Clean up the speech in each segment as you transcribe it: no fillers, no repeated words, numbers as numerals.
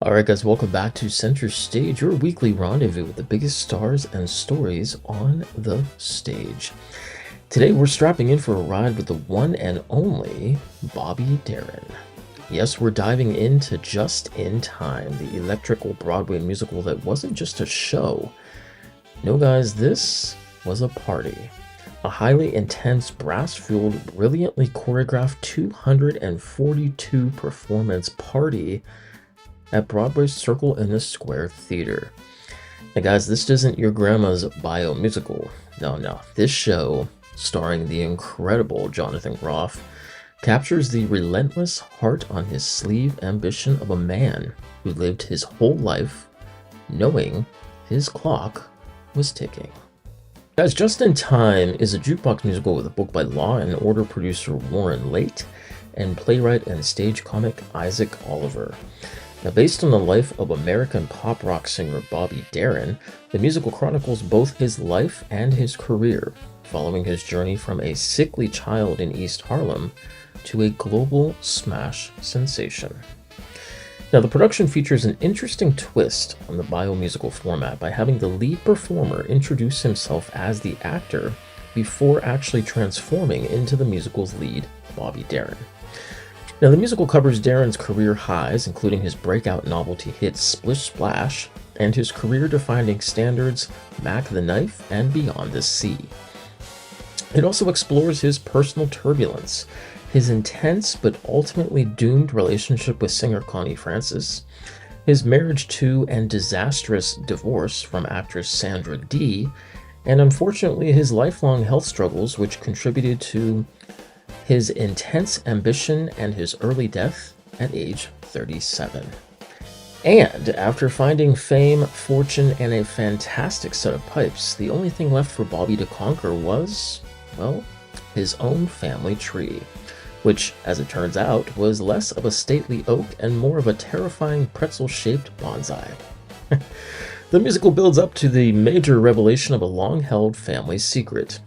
Alright guys, welcome back to Center Stage, your weekly rendezvous with the biggest stars and stories on the stage. Today we're strapping in for a ride with the one and only Bobby Darin. Yes, we're diving into Just in Time, the electrical Broadway musical that wasn't just a show. No guys, this was a party. A highly intense, brass-fueled, brilliantly choreographed 242 performance party at Broadway's Circle in the Square Theater. Now guys, this isn't your grandma's bio musical. No. This show, starring the incredible Jonathan Groff, captures the relentless heart on his sleeve ambition of a man who lived his whole life knowing his clock was ticking. Guys, Just in Time is a jukebox musical with a book by Law and Order producer Warren Leight and playwright and stage comic Isaac Oliver. Now, based on the life of American pop rock singer Bobby Darin, the musical chronicles both his life and his career, following his journey from a sickly child in East Harlem to a global smash sensation. Now, the production features an interesting twist on the biomusical format by having the lead performer introduce himself as the actor before actually transforming into the musical's lead, Bobby Darin. Now, the musical covers Darin's career highs, including his breakout novelty hit Splish Splash, and his career-defining standards Mac the Knife and Beyond the Sea. It also explores his personal turbulence, his intense but ultimately doomed relationship with singer Connie Francis, his marriage to and disastrous divorce from actress Sandra Dee, and unfortunately his lifelong health struggles, which contributed to his intense ambition and his early death at age 37. And after finding fame, fortune, and a fantastic set of pipes, the only thing left for Bobby to conquer was, well, his own family tree, which, as it turns out, was less of a stately oak and more of a terrifying pretzel-shaped bonsai. The musical builds up to the major revelation of a long-held family secret.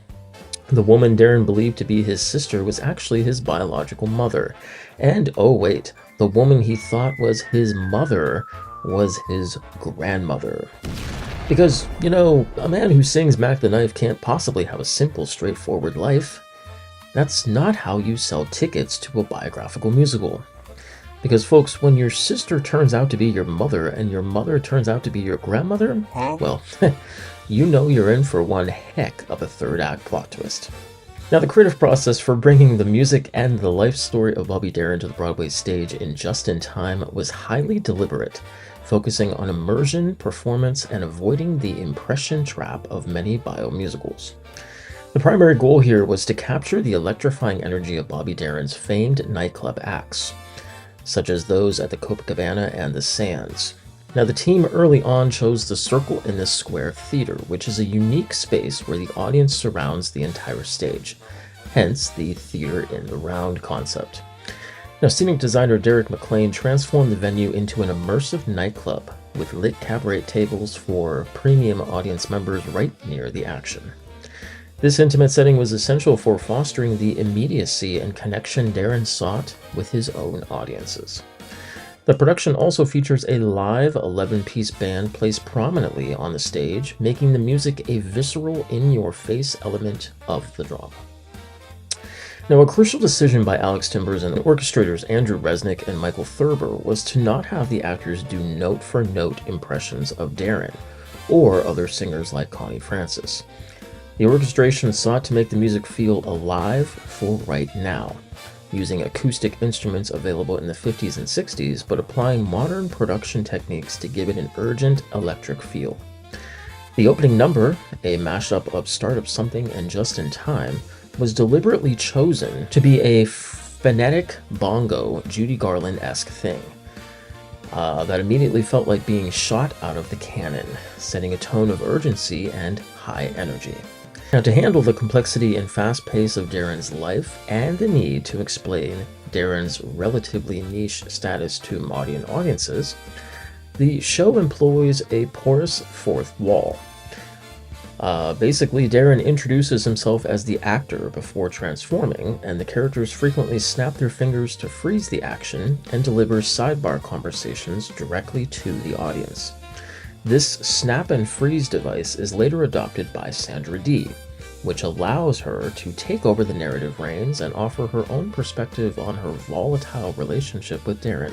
The woman Darin believed to be his sister was actually his biological mother. And oh wait, the woman he thought was his mother was his grandmother. Because, a man who sings Mac the Knife can't possibly have a simple, straightforward life. That's not how you sell tickets to a biographical musical. Because folks, when your sister turns out to be your mother and your mother turns out to be your grandmother, well, you know you're in for one heck of a third act plot twist. Now, the creative process for bringing the music and the life story of Bobby Darin to the Broadway stage in Just in Time was highly deliberate, focusing on immersion, performance, and avoiding the impression trap of many biomusicals. The primary goal here was to capture the electrifying energy of Bobby Darin's famed nightclub acts, such as those at the Copacabana and the Sands. Now, the team early on chose the Circle in the Square Theater, which is a unique space where the audience surrounds the entire stage, hence the theater in the round concept. Now, scenic designer Derek McLean transformed the venue into an immersive nightclub with lit cabaret tables for premium audience members right near the action. This intimate setting was essential for fostering the immediacy and connection Darin sought with his own audiences. The production also features a live 11-piece band placed prominently on the stage, making the music a visceral, in-your-face element of the drama. Now, a crucial decision by Alex Timbers and orchestrators Andrew Resnick and Michael Thurber was to not have the actors do note-for-note impressions of Darin, or other singers like Connie Francis. The orchestration sought to make the music feel alive for right now, using acoustic instruments available in the 50s and 60s, but applying modern production techniques to give it an urgent electric feel. The opening number, a mashup of Start Up Something and Just in Time, was deliberately chosen to be a phonetic bongo Judy Garland-esque thing that immediately felt like being shot out of the cannon, setting a tone of urgency and high energy. Now, to handle the complexity and fast pace of Darin's life and the need to explain Darin's relatively niche status to modern audiences, the show employs a porous fourth wall. Basically, Darin introduces himself as the actor before transforming, and the characters frequently snap their fingers to freeze the action and delivers sidebar conversations directly to the audience. This snap and freeze device is later adopted by Sandra Dee, which allows her to take over the narrative reins and offer her own perspective on her volatile relationship with Darin,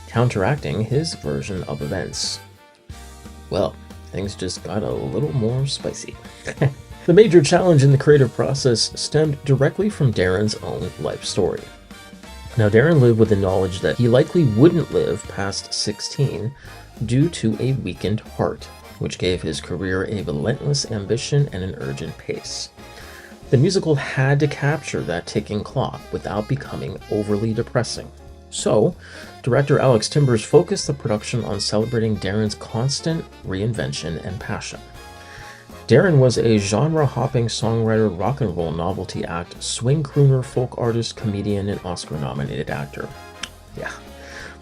counteracting his version of events. Well, things just got a little more spicy. The major challenge in the creative process stemmed directly from Darin's own life story. Now, Darin lived with the knowledge that he likely wouldn't live past 16 due to a weakened heart, which gave his career a relentless ambition and an urgent pace. The musical had to capture that ticking clock without becoming overly depressing. So, director Alex Timbers focused the production on celebrating Darin's constant reinvention and passion. Darin was a genre-hopping songwriter, rock and roll novelty act, swing crooner, folk artist, comedian, and Oscar-nominated actor. Yeah.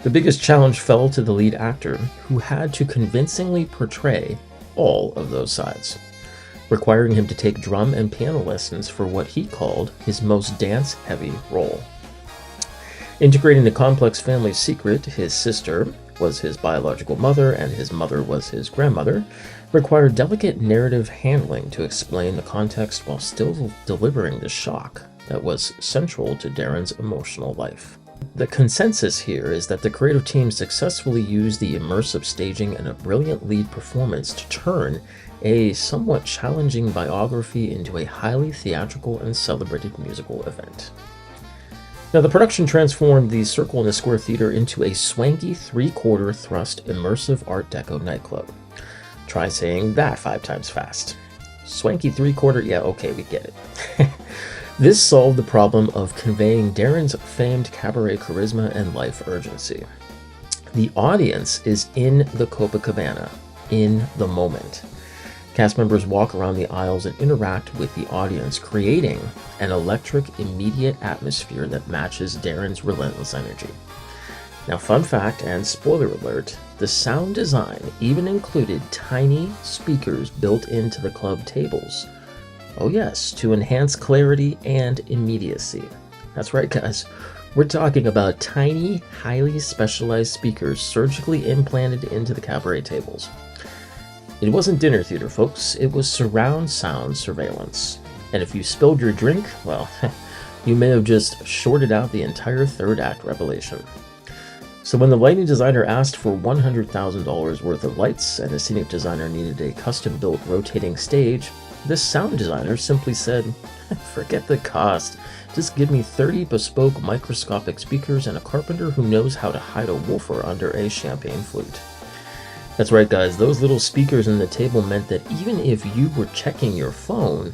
The biggest challenge fell to the lead actor, who had to convincingly portray all of those sides, requiring him to take drum and piano lessons for what he called his most dance-heavy role. Integrating the complex family secret, his sister was his biological mother and his mother was his grandmother, required delicate narrative handling to explain the context while still delivering the shock that was central to Darin's emotional life. The consensus here is that the creative team successfully used the immersive staging and a brilliant lead performance to turn a somewhat challenging biography into a highly theatrical and celebrated musical event. Now, the production transformed the Circle in the Square Theater into a swanky three-quarter thrust immersive Art Deco nightclub. Try saying that 5 times fast. Swanky three-quarter, yeah, okay, we get it. This solved the problem of conveying Darin's famed cabaret charisma and life urgency. The audience is in the Copacabana, in the moment. Cast members walk around the aisles and interact with the audience, creating an electric, immediate atmosphere that matches Darin's relentless energy. Now, fun fact and spoiler alert, the sound design even included tiny speakers built into the club tables. Oh yes, to enhance clarity and immediacy. That's right, guys. We're talking about tiny, highly specialized speakers surgically implanted into the cabaret tables. It wasn't dinner theater, folks. It was surround sound surveillance. And if you spilled your drink, well, you may have just shorted out the entire third act revelation. So when the lighting designer asked for $100,000 worth of lights and the scenic designer needed a custom-built rotating stage, this sound designer simply said, forget the cost. Just give me 30 bespoke microscopic speakers and a carpenter who knows how to hide a woofer under a champagne flute. That's right, guys, those little speakers in the table meant that even if you were checking your phone,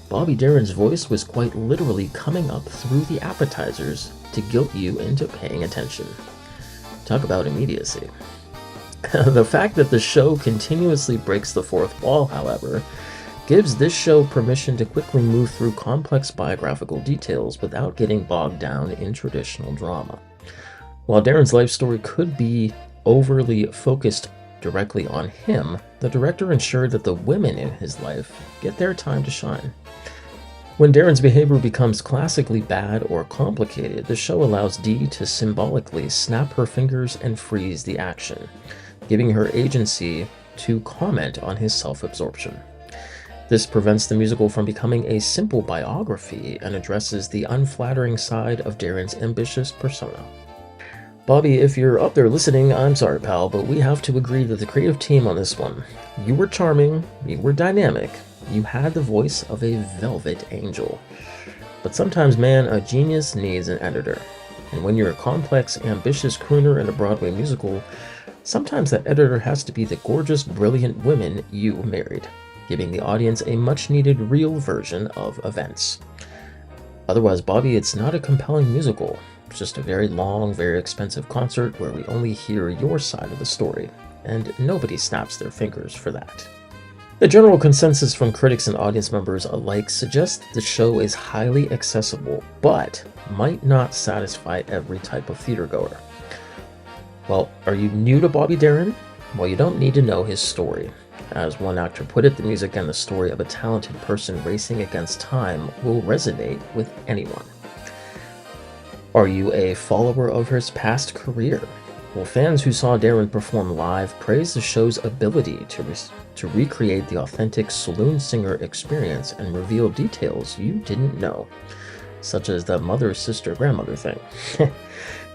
Bobby Darin's voice was quite literally coming up through the appetizers to guilt you into paying attention. Talk about immediacy. The fact that the show continuously breaks the fourth wall, however, gives this show permission to quickly move through complex biographical details without getting bogged down in traditional drama. While Darin's life story could be overly focused directly on him, the director ensured that the women in his life get their time to shine. When Darin's behavior becomes classically bad or complicated, the show allows Dee to symbolically snap her fingers and freeze the action, giving her agency to comment on his self-absorption. This prevents the musical from becoming a simple biography and addresses the unflattering side of Darin's ambitious persona. Bobby, if you're up there listening, I'm sorry, pal, but we have to agree that the creative team on this one, you were charming, you were dynamic, you had the voice of a velvet angel. But sometimes, man, a genius needs an editor. And when you're a complex, ambitious crooner in a Broadway musical, sometimes that editor has to be the gorgeous, brilliant women you married, giving the audience a much-needed real version of events. Otherwise, Bobby, it's not a compelling musical. It's just a very long, very expensive concert where we only hear your side of the story, and nobody snaps their fingers for that. The general consensus from critics and audience members alike suggests that the show is highly accessible, but might not satisfy every type of theatergoer. Well, are you new to Bobby Darin? Well, you don't need to know his story. As one actor put it, the music and the story of a talented person racing against time will resonate with anyone. Are you a follower of his past career? Well, fans who saw Darin perform live praised the show's ability to recreate the authentic saloon singer experience and reveal details you didn't know, such as the mother, sister, grandmother thing.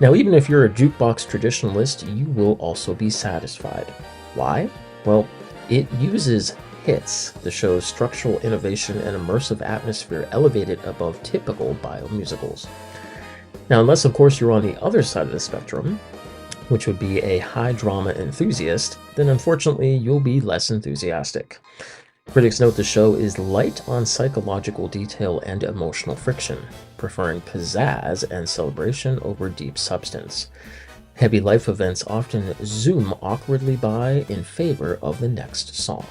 Now, even if you're a jukebox traditionalist, you will also be satisfied. Why? Well, it uses hits, the show's structural innovation and immersive atmosphere elevated above typical biomusicals. Now, unless of course you're on the other side of the spectrum, which would be a high drama enthusiast, then unfortunately you'll be less enthusiastic. Critics note the show is light on psychological detail and emotional friction, preferring pizzazz and celebration over deep substance. Heavy life events often zoom awkwardly by in favor of the next song.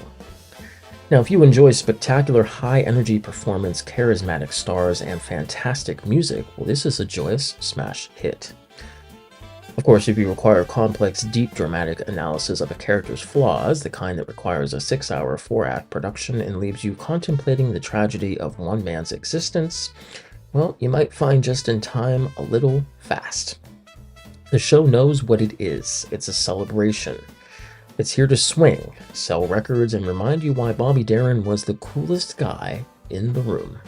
Now, if you enjoy spectacular high-energy performance, charismatic stars, and fantastic music, well, this is a joyous smash hit. Of course, if you require complex, deep, dramatic analysis of a character's flaws, the kind that requires a 6-hour, 4-act production and leaves you contemplating the tragedy of one man's existence, well, you might find Just in Time a little fast. The show knows what it is. It's a celebration. It's here to swing, sell records, and remind you why Bobby Darin was the coolest guy in the room.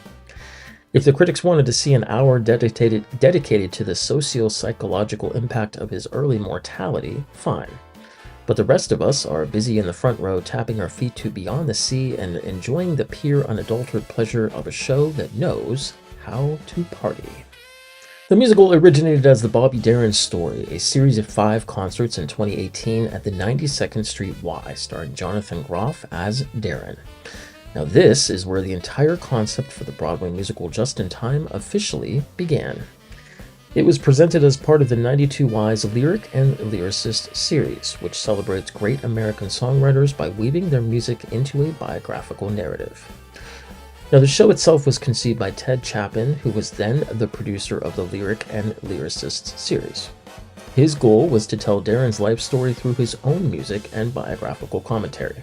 If the critics wanted to see an hour dedicated to the socio-psychological impact of his early mortality, fine. But the rest of us are busy in the front row tapping our feet to Beyond the Sea and enjoying the pure, unadulterated pleasure of a show that knows how to party. The musical originated as the Bobby Darin Story, a series of 5 concerts in 2018 at the 92nd Street Y, starring Jonathan Groff as Darin. Now this is where the entire concept for the Broadway musical Just in Time officially began. It was presented as part of the 92Y's Lyric and Lyricist series, which celebrates great American songwriters by weaving their music into a biographical narrative. Now the show itself was conceived by Ted Chapin, who was then the producer of the Lyric and Lyricist series. His goal was to tell Darin's life story through his own music and biographical commentary.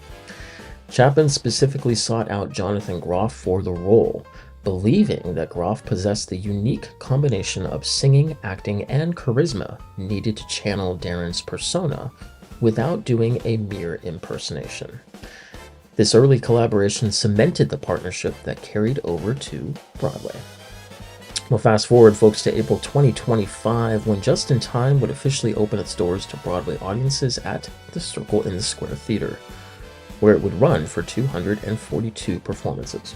Chapin specifically sought out Jonathan Groff for the role, believing that Groff possessed the unique combination of singing, acting, and charisma needed to channel Darin's persona without doing a mere impersonation. This early collaboration cemented the partnership that carried over to Broadway. Well, fast forward, folks, to April 2025, when Just in Time would officially open its doors to Broadway audiences at the Circle in the Square Theater, where it would run for 242 performances.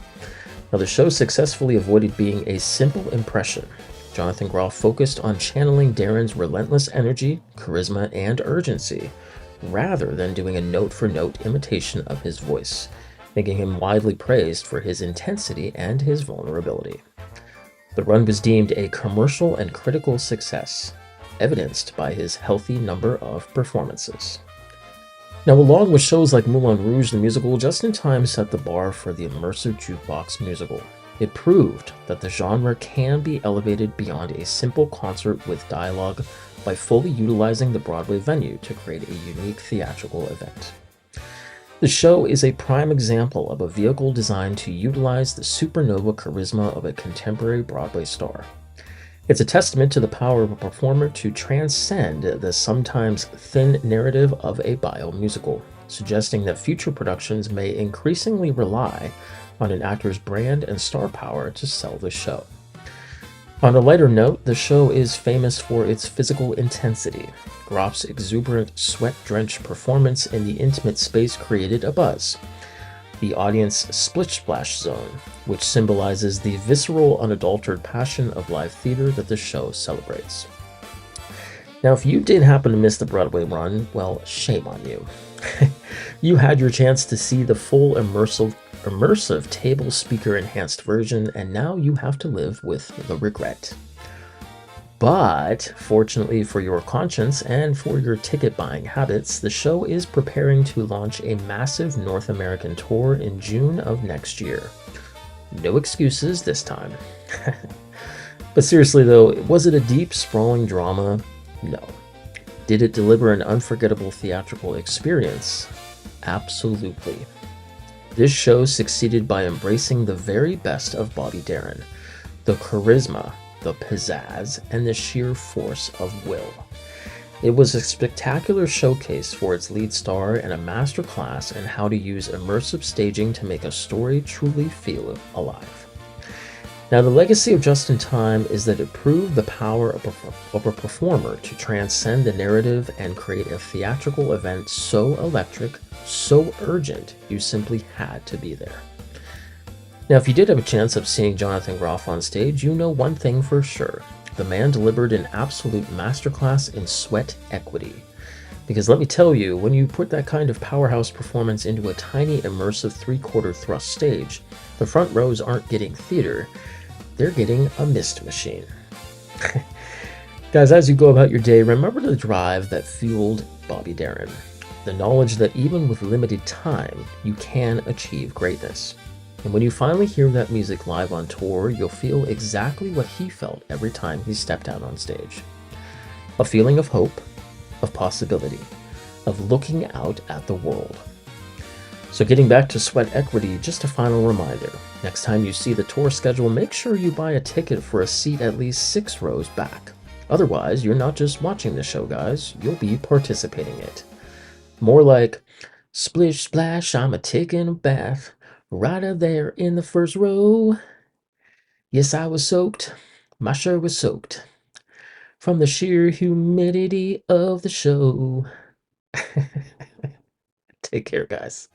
Now, the show successfully avoided being a simple impression. Jonathan Groff focused on channeling Darin's relentless energy, charisma, and urgency, rather than doing a note-for-note imitation of his voice, making him widely praised for his intensity and his vulnerability. The run was deemed a commercial and critical success, evidenced by his healthy number of performances. Now, along with shows like Moulin Rouge the musical, Just in Time set the bar for the immersive jukebox musical. It proved that the genre can be elevated beyond a simple concert with dialogue by fully utilizing the Broadway venue to create a unique theatrical event. The show is a prime example of a vehicle designed to utilize the supernova charisma of a contemporary Broadway star. It's a testament to the power of a performer to transcend the sometimes thin narrative of a biomusical, suggesting that future productions may increasingly rely on an actor's brand and star power to sell the show. On a lighter note, the show is famous for its physical intensity. Groff's exuberant, sweat-drenched performance in the intimate space created a buzz. The audience splish-splash zone, which symbolizes the visceral, unadulterated passion of live theater that the show celebrates. Now, if you did happen to miss the Broadway run, well, shame on you. You had your chance to see the full immersive table speaker enhanced version, and now you have to live with the regret. But fortunately for your conscience and for your ticket buying habits, the show is preparing to launch a massive North American tour in June of next year. No excuses this time. But seriously though, was it a deep, sprawling drama? No. Did it deliver an unforgettable theatrical experience? Absolutely. This show succeeded by embracing the very best of Bobby Darin, the charisma, the pizzazz, and the sheer force of will. It was a spectacular showcase for its lead star and a master class in how to use immersive staging to make a story truly feel alive. Now, the legacy of Just in Time is that it proved the power of a performer to transcend the narrative and create a theatrical event so electric, so urgent, you simply had to be there. Now, if you did have a chance of seeing Jonathan Groff on stage, you know one thing for sure. The man delivered an absolute masterclass in sweat equity. Because let me tell you, when you put that kind of powerhouse performance into a tiny immersive three-quarter thrust stage, the front rows aren't getting theater, they're getting a mist machine. Guys, as you go about your day, remember the drive that fueled Bobby Darin. The knowledge that even with limited time, you can achieve greatness. And when you finally hear that music live on tour, you'll feel exactly what he felt every time he stepped out on stage. A feeling of hope, of possibility, of looking out at the world. So getting back to sweat equity, just a final reminder. Next time you see the tour schedule, make sure you buy a ticket for a seat at least 6 rows back. Otherwise, you're not just watching the show, guys, you'll be participating in it. More like, splish splash, I'm a taking a bath, right up there in the first row. Yes, I was soaked, my shirt was soaked, from the sheer humidity of the show. Take care, guys.